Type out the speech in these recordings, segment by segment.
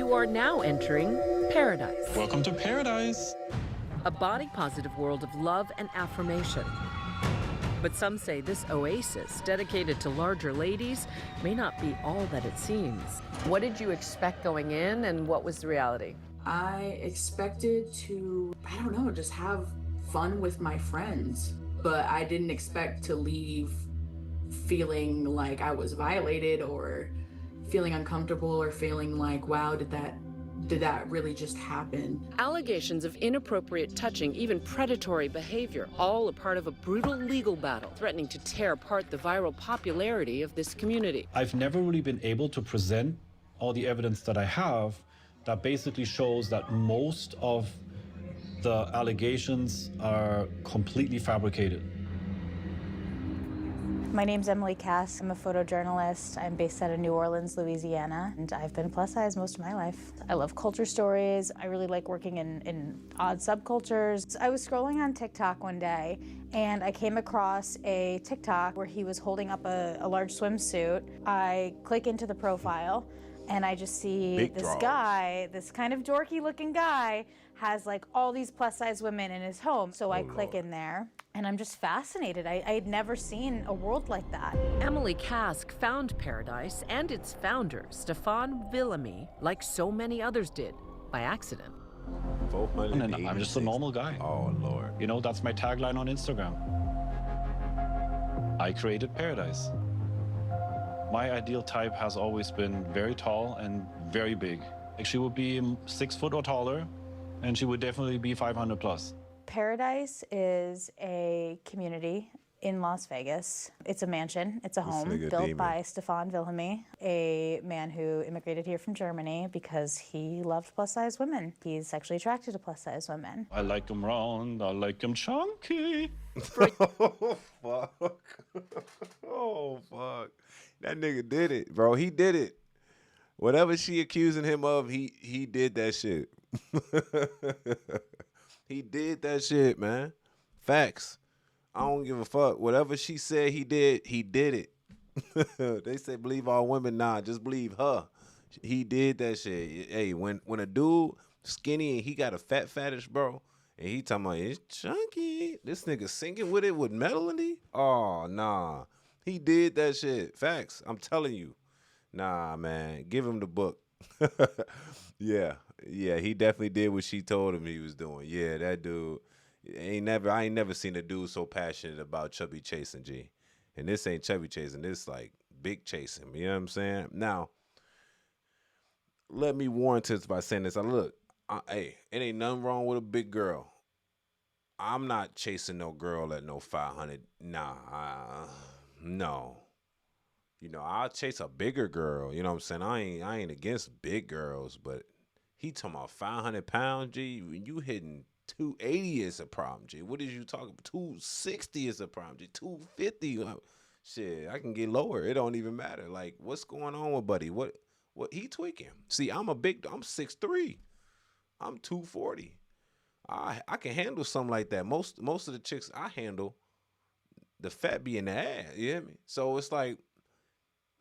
You are now entering Pearadise, Welcome to Pearadise. a body-positive world of love and affirmation. But some say this oasis, dedicated to larger ladies, may not be all that it seems. What did you expect going in, and what was the reality? I expected to, I don't know, just have fun with my friends. But I didn't expect to leave feeling like I was violated or feeling uncomfortable or feeling like, wow, did that really just happen? Allegations of inappropriate touching, even predatory behavior, all a part of a brutal legal battle threatening to tear apart the viral popularity of this community. I've never really been able to present all the evidence that I have that basically shows that most of the allegations are completely fabricated. My name's Emily Cass. I'm a photojournalist. I'm based out of New Orleans, Louisiana, and I've been plus size most of my life. I love culture stories. I really like working in odd subcultures. I was scrolling on TikTok one day, and I came across a TikTok where he was holding up a large swimsuit. I click into the profile, and I just see this guy, this kind of dorky looking guy, has like all these plus size women in his home. So I click in there, and I'm just fascinated. I had never seen a world like that. Emily Cass found Pearadise and its founder, Stefan Wilhelmy, like so many others did, by accident. And I'm just a normal guy. Oh, Lord. You know, that's my tagline on Instagram. I created Pearadise. My ideal type has always been very tall and very big. Like, she would be 6 foot or taller, and she would definitely be 500 plus. Pearadise is a community in Las Vegas. It's a mansion, it's a home built by Stefan Wilhelmy, a man who immigrated here from Germany because he loved plus size women. He's sexually attracted to plus size women. I like them round, I like them chunky. Oh, fuck. Oh, fuck. That nigga did it, bro. He did it. Whatever she accusing him of, he did that shit. He did that shit, man. Facts. I don't give a fuck. Whatever she said he did it. They say believe all women. Nah, just believe her. He did that shit. Hey, when a dude skinny and he got a fat fetish, bro, and he talking about it's chunky, this nigga singing with it with melody? Oh, nah. He did that shit. Facts. I'm telling you. Nah, man. Give him the book. Yeah, he definitely did what she told him he was doing. Yeah, that dude. I ain't never seen a dude so passionate about chubby chasing, G. And this ain't chubby chasing, this like big chasing. You know what I'm saying? Now, let me warrant this by saying this. Hey, it ain't nothing wrong with a big girl. I'm not chasing no girl at no 500. Nah, no. You know, I'll chase a bigger girl. You know what I'm saying? I ain't against big girls, but he talking about 500 pounds, G. When you hitting 280 is a problem, G. What is you talking about? 260 is a problem, G. 250. Shit, I can get lower. It don't even matter. Like, what's going on with buddy? What he tweaking? See, I'm 6'3". I'm 240. I can handle something like that. Most of the chicks I handle, the fat be in the ass. You hear me? So it's like,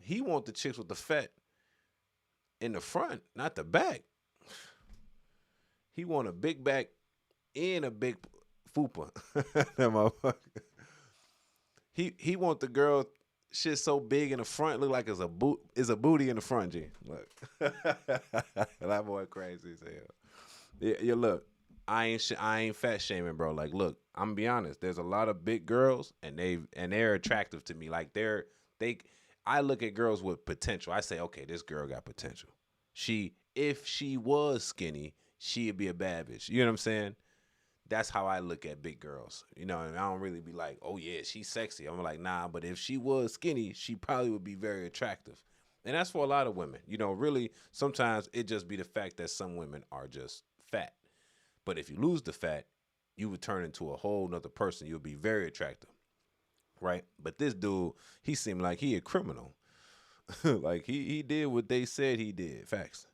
he want the chicks with the fat in the front, not the back. He want a big back and a big fupa. That motherfucker. He want the girl shit so big in the front, look like it's a booty in the front, G. Look. That boy crazy as hell. Yeah, look, I ain't fat shaming, bro. Like, look, I'm gonna be honest. There's a lot of big girls and they're attractive to me. Like I look at girls with potential. I say, okay, this girl got potential. If she was skinny, she'd be a bad bitch. You know what I'm saying? That's how I look at big girls. You know, and I don't really be like, oh yeah, she's sexy. I'm like, nah, but if she was skinny, she probably would be very attractive. And that's for a lot of women. You know, really, sometimes it just be the fact that some women are just fat. But if you lose the fat, you would turn into a whole nother person. You'll be very attractive. Right? But this dude, he seemed like he a criminal. Like he did what they said he did. Facts.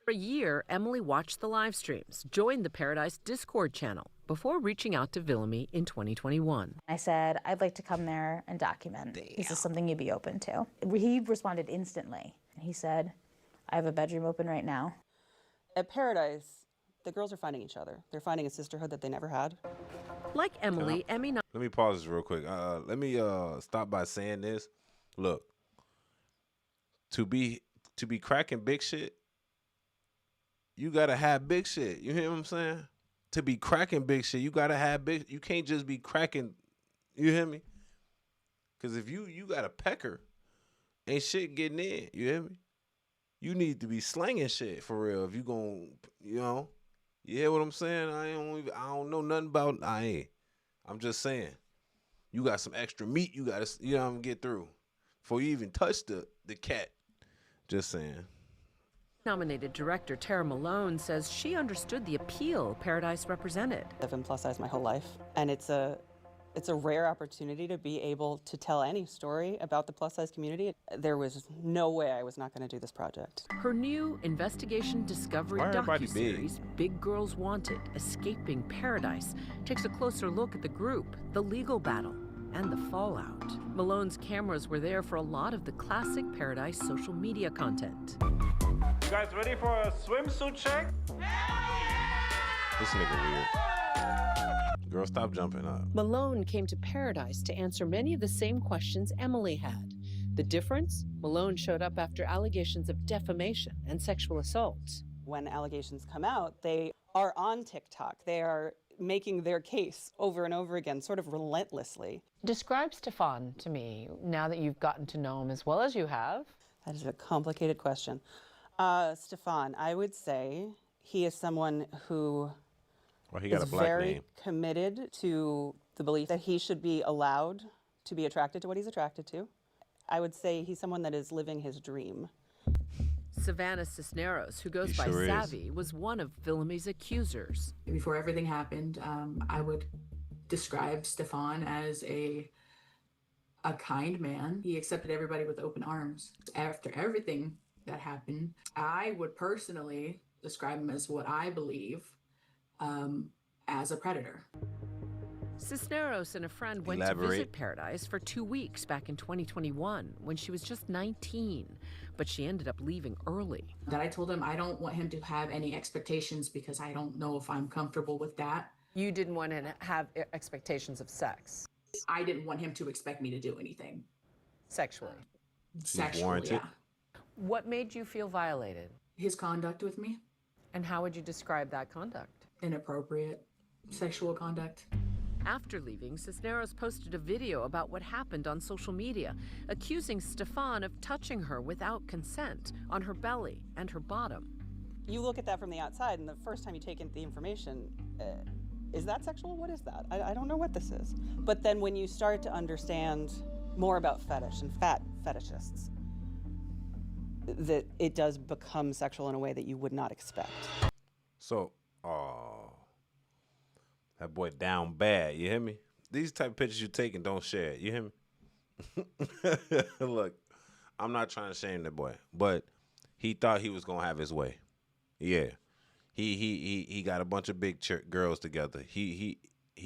For a year, Emily watched the live streams, joined the Pearadise Discord channel before reaching out to Wilhelmy in 2021. I said, I'd like to come there and document. Damn. Is this something you'd be open to? He responded instantly. He said, I have a bedroom open right now. At Pearadise, the girls are finding each other. They're finding a sisterhood that they never had. Like Emily, Emmy Let me pause this real quick. Let me stop by saying this. Look, to be cracking big shit, you gotta have big shit. You hear what I'm saying? To be cracking big shit, you gotta have big. You can't just be cracking. You hear me? Because if you got a pecker, ain't shit getting in. You hear me? You need to be slinging shit for real. If you gon', you hear what I'm saying? I don't know nothing about. I'm just saying. You got some extra meat you gotta, get through before you even touch the cat. Just saying. nominated director Tara Malone says she understood the appeal Pearadise represented. I've been plus size my whole life, and it's a rare opportunity to be able to tell any story about the plus size community. There was no way I was not going to do this project. Her new investigation discovery docuseries, Big Girls Wanted, Escaping Pearadise, takes a closer look at the group, the legal battle, and the fallout. Malone's cameras were there for a lot of the classic Pearadise social media content. You guys ready for a swimsuit check? This nigga weird. Girl, stop jumping up. Malone came to Pearadise to answer many of the same questions Emily had. The difference? Malone showed up after allegations of defamation and sexual assault. When allegations come out, they are on TikTok. They are making their case over and over again, sort of relentlessly. Describe Stefan to me, now that you've gotten to know him as well as you have. That is a complicated question. Stefan, I would say he is someone who He got is a black very name. committed to the belief that he should be allowed to be attracted to what he's attracted to. I would say he's someone that is living his dream. Savannah Cisneros, who goes by sure is. Savvy, was one of Wilhelmy's accusers. Before everything happened, I would describe Stefan as a kind man. He accepted everybody with open arms. After everything that happened, I would personally describe him as what I believe as a predator. Cisneros and a friend went to visit Pearadise for 2 weeks back in 2021 when she was just 19, but she ended up leaving early. That I told him I don't want him to have any expectations because I don't know if I'm comfortable with that. You didn't want to have expectations of sex, I didn't want him to expect me to do anything. sexually. Sexually, warranted. yeah. What made you feel violated? His conduct with me, And how would you describe that conduct? inappropriate sexual conduct. After leaving, Cisneros posted a video about what happened on social media, accusing Stefan of touching her without consent on her belly and her bottom. You look at that from the outside, and the first time you take in the information, is that sexual? What is that? I don't know what this is. But then when you start to understand more about fetish and fat fetishists, that it does become sexual in a way that you would not expect. So, that boy down bad. You hear me? These type of pictures you taking, don't share it. You hear me? Look, I'm not trying to shame the boy, but he thought he was gonna have his way. Yeah, he got a bunch of big girls together. He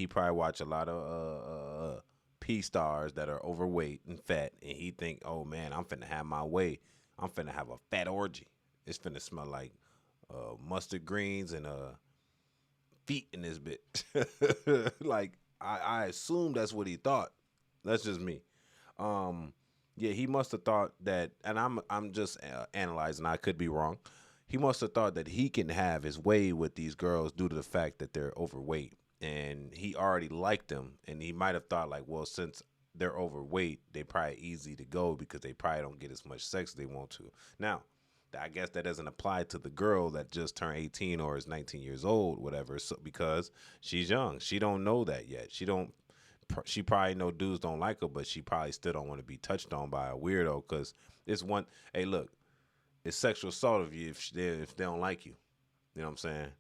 probably watch a lot of P stars that are overweight and fat, and he think, oh man, I'm finna have my way. I'm finna have a fat orgy. It's finna smell like mustard greens and feet in this bitch. Like I assume that's what he thought. That's just me. Yeah, he must have thought that, and I'm just analyzing. I could be wrong. He must have thought that he can have his way with these girls due to the fact that they're overweight, and he already liked them. And he might have thought like, well, since they're overweight, they probably easy to go because they probably don't get as much sex as they want to. Now, I guess that doesn't apply to the girl that just turned 18 or is 19 years old, whatever, so, because she's young. She don't know that yet. She probably know dudes don't like her, but she probably still don't want to be touched on by a weirdo because it's one, hey, look, it's sexual assault of you if they don't like you. You know what I'm saying?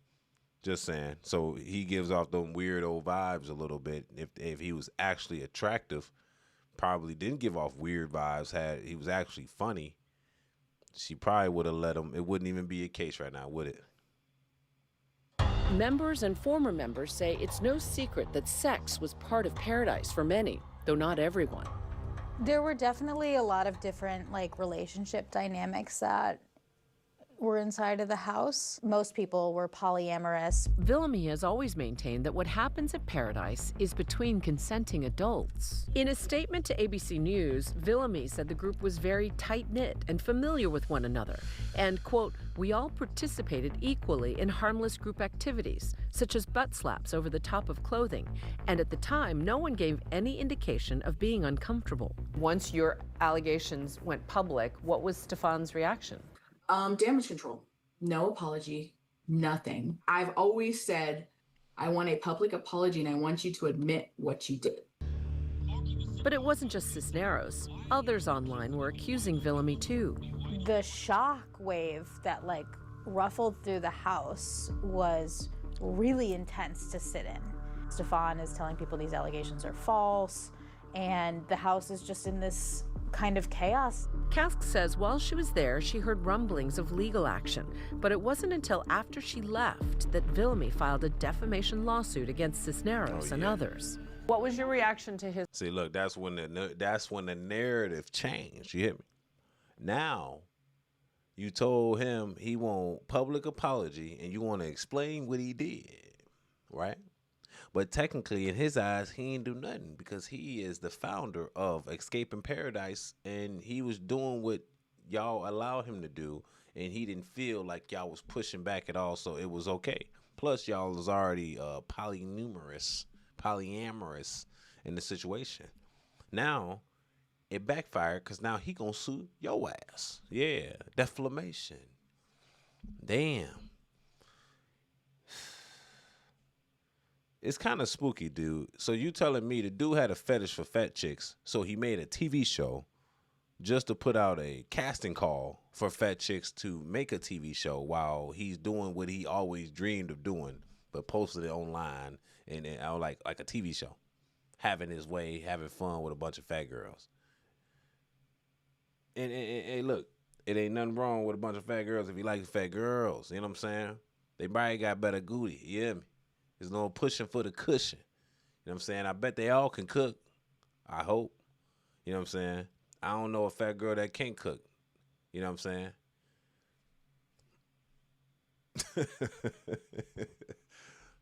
Just saying. So he gives off them weirdo vibes a little bit. If he was actually attractive, probably didn't give off weird vibes. He was actually funny, she probably would have let him. It wouldn't even be a case right now, would it? Members and former members say it's no secret that sex was part of Pearadise for many, though not everyone. There were definitely a lot of different relationship dynamics that were inside of the house. Most people were polyamorous. Wilhelmy has always maintained that what happens at Pearadise is between consenting adults. In a statement to ABC News, Wilhelmy said the group was very tight-knit and familiar with one another, and, quote, "We all participated equally in harmless group activities, such as butt slaps over the top of clothing, and at the time, no one gave any indication of being uncomfortable." Once your allegations went public, what was Stefan's reaction? Damage control. No apology. Nothing. I've always said, I want a public apology and I want you to admit what you did. But it wasn't just Cisneros. Others online were accusing Wilhelmy too. The shock wave that like ruffled through the house was really intense to sit in. Stefan is telling people these allegations are false, and the house is just in this kind of chaos. Kask says while she was there, she heard rumblings of legal action, but it wasn't until after she left that Wilhelmy filed a defamation lawsuit against Cisneros and others. What was your reaction to his? See, look, that's when the narrative changed. You hear me? Now, you told him he want public apology and you want to explain what he did, right? But technically, in his eyes, he ain't do nothing because he is the founder of Escaping Paradise, and he was doing what y'all allowed him to do, and he didn't feel like y'all was pushing back at all, so it was okay. Plus, y'all was already polyamorous in the situation. Now, it backfired because now he gonna sue your ass. Yeah, defamation. Damn. It's kind of spooky, dude. So you telling me the dude had a fetish for fat chicks, so he made a TV show just to put out a casting call for fat chicks to make a TV show while he's doing what he always dreamed of doing, but posted it online and like a TV show, having his way, having fun with a bunch of fat girls. And look, it ain't nothing wrong with a bunch of fat girls if you like fat girls. You know what I'm saying? They probably got better booty. You hear me? There's no pushing for the cushion. You know what I'm saying? I bet they all can cook. I hope. You know what I'm saying? I don't know a fat girl that can't cook. You know what I'm saying?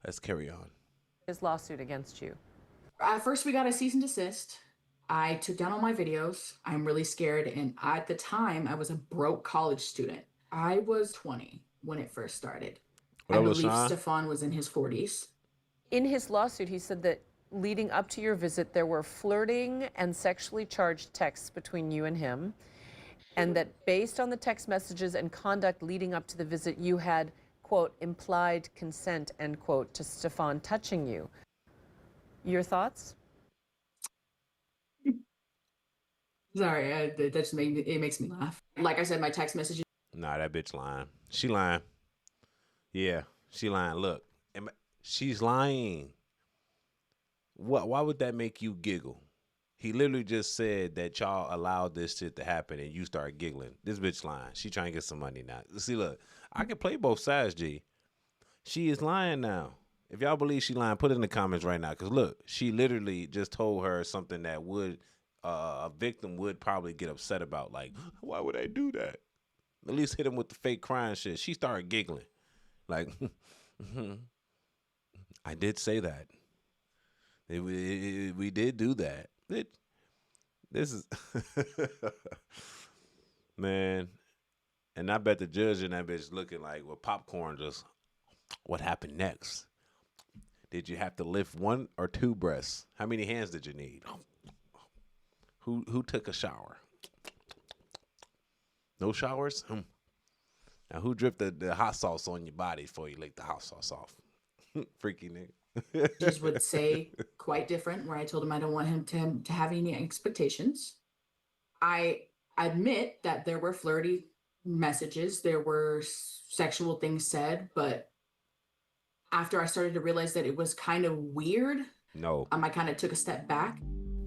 Let's carry on. His lawsuit against you. At first, we got a cease and desist. I took down all my videos. I'm really scared. And at the time, I was a broke college student. I was 20 when it first started. I believe Stefan was in his 40s. In his lawsuit, he said that leading up to your visit, there were flirting and sexually charged texts between you and him, and that based on the text messages and conduct leading up to the visit, you had, quote, implied consent, end quote, to Stefan touching you. Your thoughts? Sorry, that just makes me laugh. Like I said, my text messages. Nah, that bitch lying. She lying. Yeah, she lying. Look, she's lying. Why would that make you giggle? He literally just said that y'all allowed this shit to happen and you start giggling. This bitch lying. She trying to get some money now. See, look, I can play both sides, G. She is lying now. If y'all believe she lying, put it in the comments right now. Because look, she literally just told her something that would a victim would probably get upset about. Like, why would I do that? At least hit him with the fake crying shit. She started giggling. Like, I did say that. We did do that. This is, man. And I bet the judge in that bitch looking like with popcorn just, what happened next? Did you have to lift 1 or 2 breasts? How many hands did you need? Who took a shower? No showers? Now, who dripped the hot sauce on your body before you licked the hot sauce off? Freaky nigga. Just would say quite different, where I told him I don't want him to have any expectations. I admit that there were flirty messages, there were sexual things said, but after I started to realize that it was kind of weird, I kind of took a step back.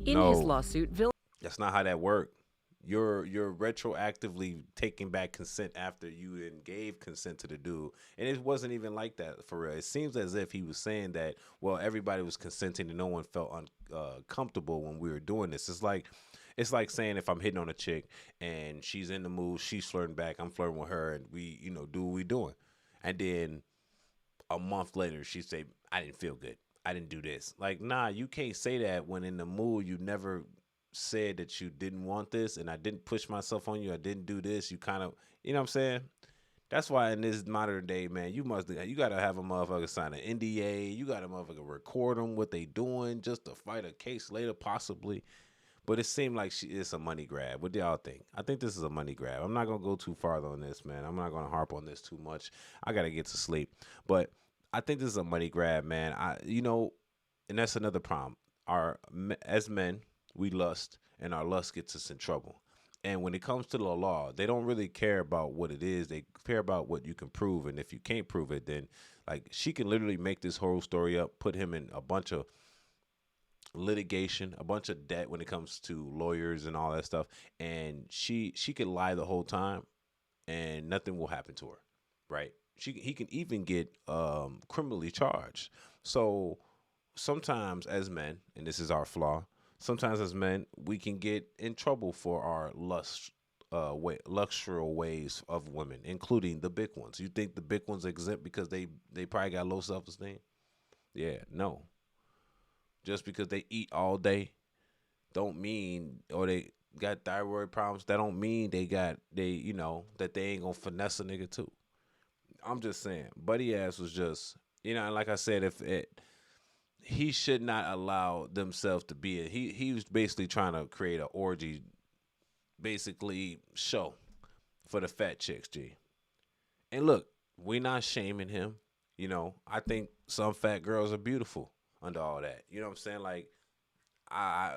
In his lawsuit, that's not how that worked. You're retroactively taking back consent after you gave consent to the dude. And it wasn't even like that for real. It seems as if he was saying that, well, everybody was consenting and no one felt uncomfortable when we were doing this. It's like It's like saying if I'm hitting on a chick and she's in the mood, she's flirting back, I'm flirting with her, and we, do what we doing. And then a month later, she say, I didn't feel good. I didn't do this. Like, nah, you can't say that when in the mood you never said that you didn't want this, and I didn't push myself on you. I didn't do this. You kind of, you know what I'm saying? That's why in this modern day, man, you got to have a motherfucker sign an NDA. You got to motherfucker record them, what they doing, just to fight a case later, possibly. But it seemed like it's a money grab. What do y'all think? I think this is a money grab. I'm not going to go too far on this, man. I'm not going to harp on this too much. I got to get to sleep. But I think this is a money grab, man. And that's another problem. As men, we lust, and our lust gets us in trouble. And when it comes to the law, they don't really care about what it is. They care about what you can prove. And if you can't prove it, then like she can literally make this whole story up, put him in a bunch of litigation, a bunch of debt when it comes to lawyers and all that stuff. And she could lie the whole time and nothing will happen to her, right? He can even get criminally charged. So sometimes as men, and this is our flaw, sometimes as men, we can get in trouble for our luxurious ways of women, including the big ones. You think the big ones exempt because they probably got low self-esteem? Yeah, no. Just because they eat all day don't mean, or they got thyroid problems, that don't mean that they ain't gonna finesse a nigga too. I'm just saying, Buddy Ass was just, and like I said, he should not allow themselves to be he was basically trying to create an orgy, basically show for the fat chicks, G. And look, we not shaming him. I think some fat girls are beautiful under all that. You know what I'm saying? Like, I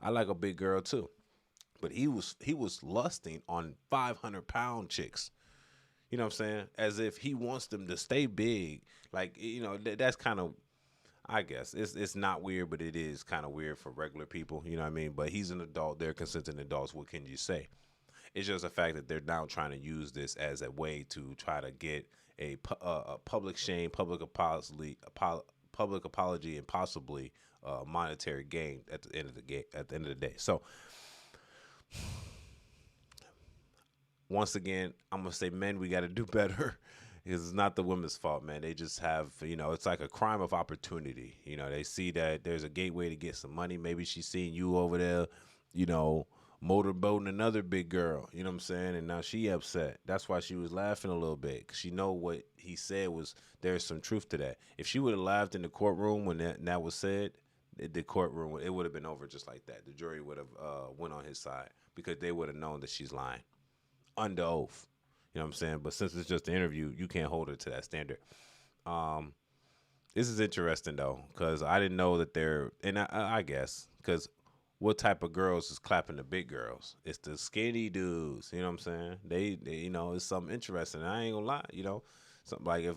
like a big girl too. But he was lusting on 500-pound chicks. You know what I'm saying? As if he wants them to stay big. Like, that's kind of, I guess it's not weird, but it is kind of weird for regular people. You know what I mean? But he's an adult. They're consenting adults. What can you say? It's just the fact that they're now trying to use this as a way to try to get a public shame, public apology, and possibly monetary gain at the end of the day. So once again, I'm gonna say, men, we got to do better. It's not the women's fault, man. They just have, it's like a crime of opportunity. They see that there's a gateway to get some money. Maybe she's seeing you over there, motorboating another big girl. You know what I'm saying? And now she upset. That's why she was laughing a little bit. 'Cause she know what he said was, there's some truth to that. If she would have laughed in the courtroom when that was said, the courtroom, it would have been over just like that. The jury would have went on his side because they would have known that she's lying under oath. You know what I'm saying? But since it's just an interview, you can't hold her to that standard. This is interesting, though, because I didn't know that and I guess, because what type of girls is clapping the big girls? It's the skinny dudes. You know what I'm saying? They it's something interesting. I ain't gonna lie, something like if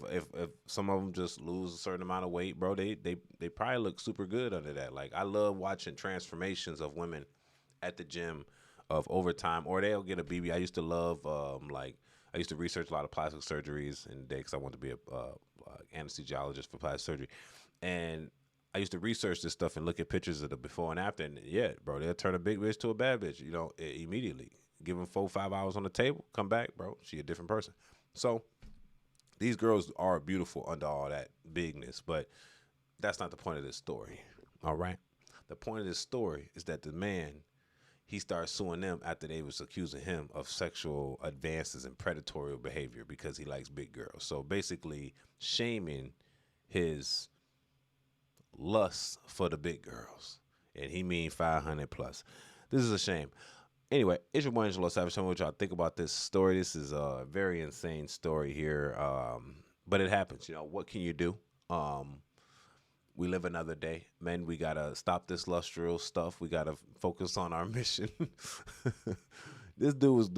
some of them just lose a certain amount of weight, bro, they probably look super good under that. Like, I love watching transformations of women at the gym of overtime, or they'll get a BB. I used to love I used to research a lot of plastic surgeries in the day because I wanted to be a anesthesiologist for plastic surgery. And I used to research this stuff and look at pictures of the before and after. And yeah, bro, they'll turn a big bitch to a bad bitch, immediately. Give them 4-5 hours on the table, come back, bro, she a different person. So these girls are beautiful under all that bigness, but that's not the point of this story, all right? The point of this story is that the man, he started suing them after they was accusing him of sexual advances and predatory behavior because he likes big girls. So basically shaming his lust for the big girls. And he mean 500 plus. This is a shame. Anyway, it's your boy Angelo Savage. Tell me what y'all think about this story. This is a very insane story here. But it happens. What can you do? We live another day. Men, we got to stop this lustrous stuff. We got to focus on our mission. This dude was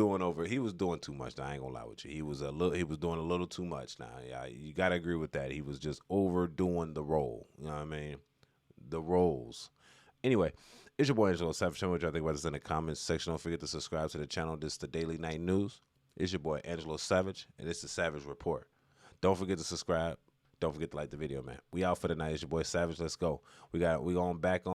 he was doing too much. Now, I ain't going to lie with you. He was doing a little too much now. Yeah, you got to agree with that. He was just overdoing the role. You know what I mean? The roles. Anyway, it's your boy Angelo Savage. Tell me what y'all think about this in the comments section. Don't forget to subscribe to the channel. This is the Daily Night News. It's your boy Angelo Savage, and this is Savage Report. Don't forget to subscribe. Don't forget to like the video, man. We out for the night. It's your boy Savage. Let's go. We going back on.